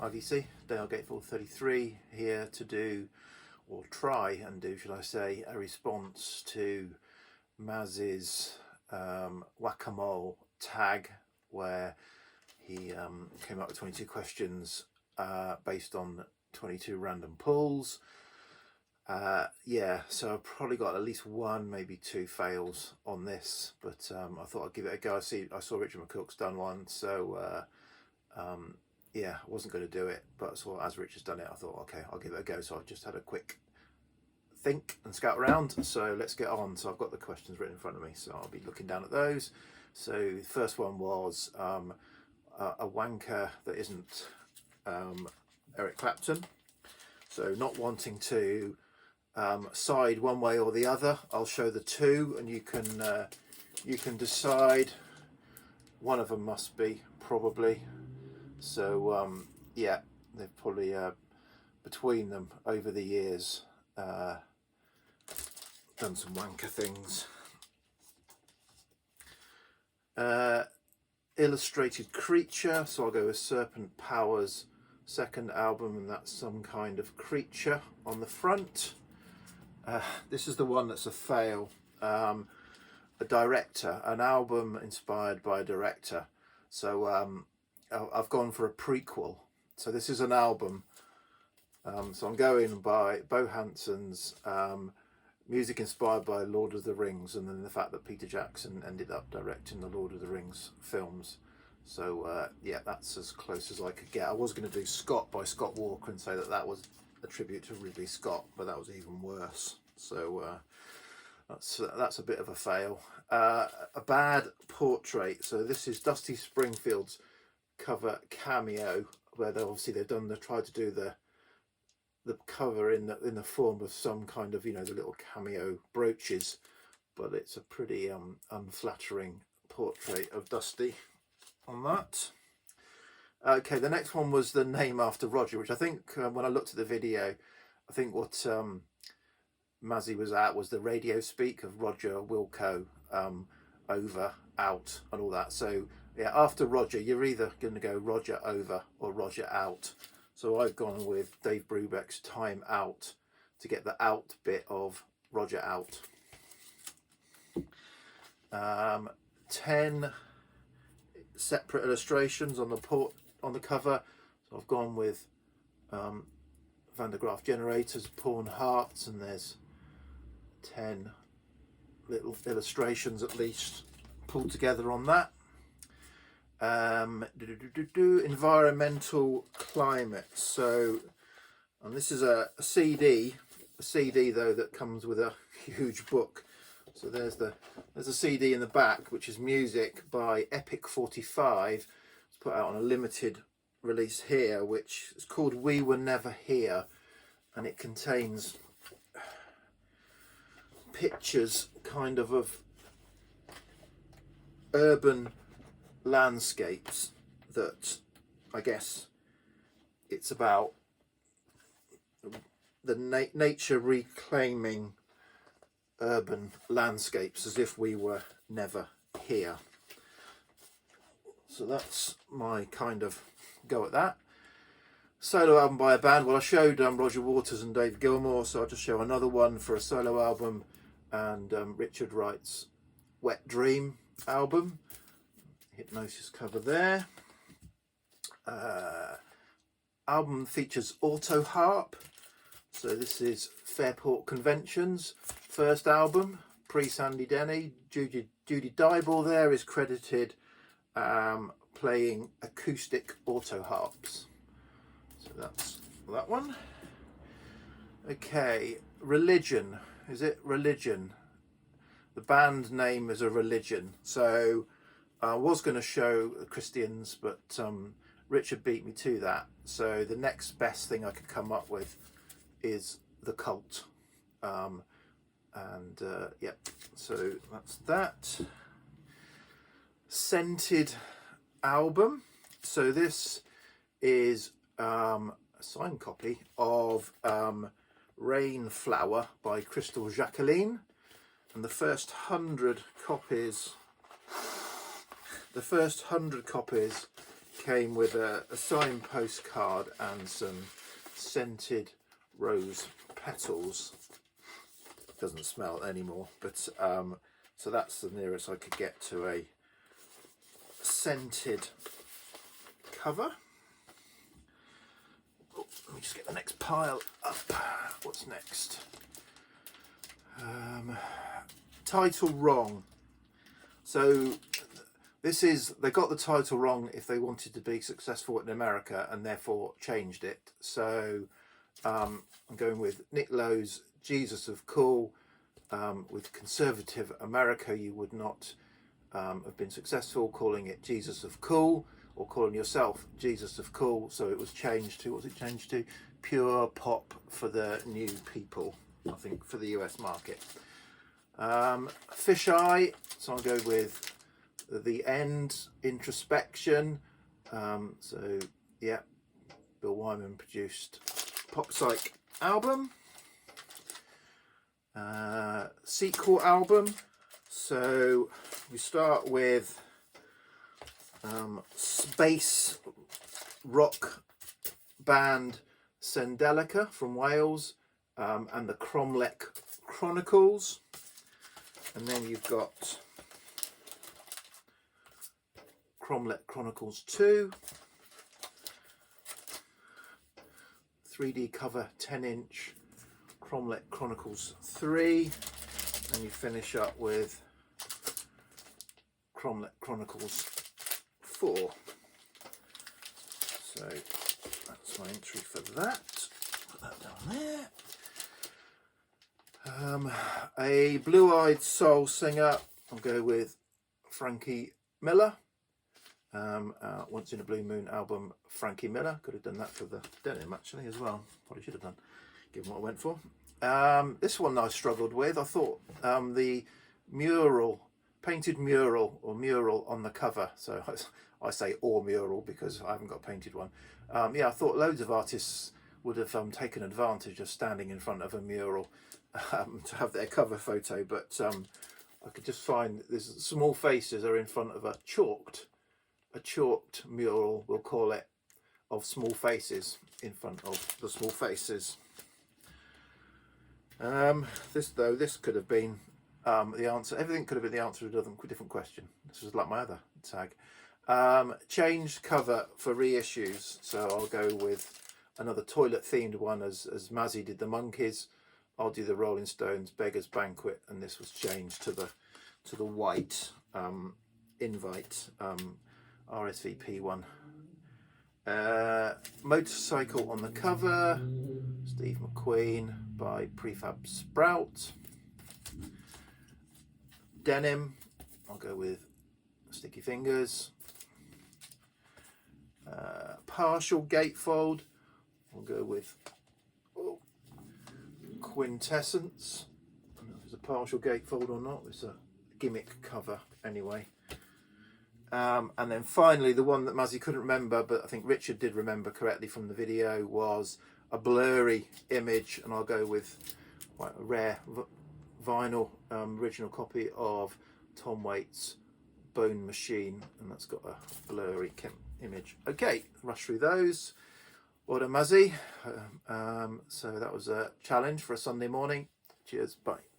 IVC, Dale Gatefold 33, here to do, or try and do, should I say, a response to Mazzy's Whack-A-Mole tag, where he came up with 22 questions based on 22 random pulls. Yeah, so I've probably got at least one, maybe two fails on this, but I thought I'd give it a go. I saw Richard McCook's done one, so yeah, I wasn't going to do it, but so as Richard's done it, I thought, okay, I'll give it a go. So I've just had a quick think and scout around, so let's get on. So I've got the questions written in front of me, so I'll be looking down at those. So the first one was a wanker that isn't Eric Clapton. So not wanting to side one way or the other, I'll show the two, and you can decide. One of them must be, probably. So yeah, they've probably between them over the years done some wanker things. Illustrated Creature, so I'll go with Serpent Power's second album, and that's some kind of creature on the front. This is the one that's a fail. A director, an album inspired by a director. So I've gone for a prequel. So this is an album. So I'm going by Bo Hanson's music inspired by Lord of the Rings, and then the fact that Peter Jackson ended up directing the Lord of the Rings films. So yeah, that's as close as I could get. I was going to do Scott by Scott Walker and say that that was a tribute to Ridley Scott, but that was even worse. So that's a bit of a fail. A bad portrait. So this is Dusty Springfield's cover cameo, where they've tried to do the cover in the form of some kind of, you know, the little cameo brooches, but it's a pretty unflattering portrait of Dusty on that. Okay, the next one was the name after Roger, which I think when I looked at the video, I think what Mazzy was at was the radio speak of Roger Wilco, over, out, and all that. So yeah, after Roger, you're either going to go Roger over or Roger out. So I've gone with Dave Brubeck's Time Out to get the out bit of Roger out. 10 separate illustrations on the cover. So I've gone with Van der Graaf Generators, Pawn Hearts, and there's 10 little illustrations at least pulled together on that. Environmental Climate. So, and this is a CD though that comes with a huge book. So there's a CD in the back, which is music by Epic 45. It's put out on a limited release here, which is called We Were Never Here, and it contains pictures kind of urban landscapes that I guess it's about the nature reclaiming urban landscapes as if we were never here. So that's my kind of go at that. Solo album by a band. Well, I showed Roger Waters and Dave Gilmour, so I'll just show another one for a solo album, and Richard Wright's Wet Dream album. Hypnosis cover there. Album features auto harp. So this is Fairport Convention's first album, pre-Sandy Denny. Judy Dyball there is credited playing acoustic auto harps. So that's that one. Okay, Religion. Is it Religion? The band name is a Religion. So I was going to show Christians, but Richard beat me to that. So the next best thing I could come up with is The Cult. Yep, so that's that. Scented album. So this is a signed copy of Rainflower by Crystal Jacqueline, and the first 100 copies came with a signed postcard and some scented rose petals. Doesn't smell anymore, but so that's the nearest I could get to a scented cover. Oh, let me just get the next pile up. What's next? Title wrong. So this is, they got the title wrong if they wanted to be successful in America and therefore changed it. So I'm going with Nick Lowe's Jesus of Cool. With conservative America, you would not have been successful calling it Jesus of Cool or calling yourself Jesus of Cool. So it was changed to, what was it changed to? Pure Pop for the new people, I think, for the US market. Fisheye, so I'll go with The End, Introspection. So yeah, Bill Wyman produced Pop Psych album. Sequel album. So we start with space rock band Sendelica from Wales, and the Cromlech Chronicles. And then you've got Cromlech Chronicles 2, 3D cover 10-inch Cromlech Chronicles 3, and you finish up with Cromlech Chronicles 4. So that's my entry for that. Put that down there. A blue-eyed soul singer, I'll go with Frankie Miller. Once in a Blue Moon album, Frankie Miller. Could have done that for the denim actually as well. Probably should have done, given what I went for. This one I struggled with. I thought the mural, painted mural or mural on the cover. So I say or mural because I haven't got a painted one. Yeah, I thought loads of artists would have taken advantage of standing in front of a mural to have their cover photo, but I could just find there's small faces are in front of a chalked mural, we'll call it, of small faces in front of the small faces. This could have been the answer. Everything could have been the answer to a different question. This was like my other tag. Changed cover for reissues, so I'll go with another toilet themed one as Mazzy did the Monkees. I'll do the Rolling Stones Beggar's Banquet, and this was changed to the white invite RSVP one. Motorcycle on the cover, Steve McQueen by Prefab Sprout. Denim, I'll go with Sticky Fingers. Partial gatefold, I'll go with Quintessence. I don't know if it's a partial gatefold or not, it's a gimmick cover anyway. And then finally, the one that Mazzy couldn't remember, but I think Richard did remember correctly from the video, was a blurry image, and I'll go with quite a rare vinyl original copy of Tom Waits' Bone Machine, and that's got a blurry image. Okay, rush through those. Well done, Mazzy. So that was a challenge for a Sunday morning. Cheers, bye.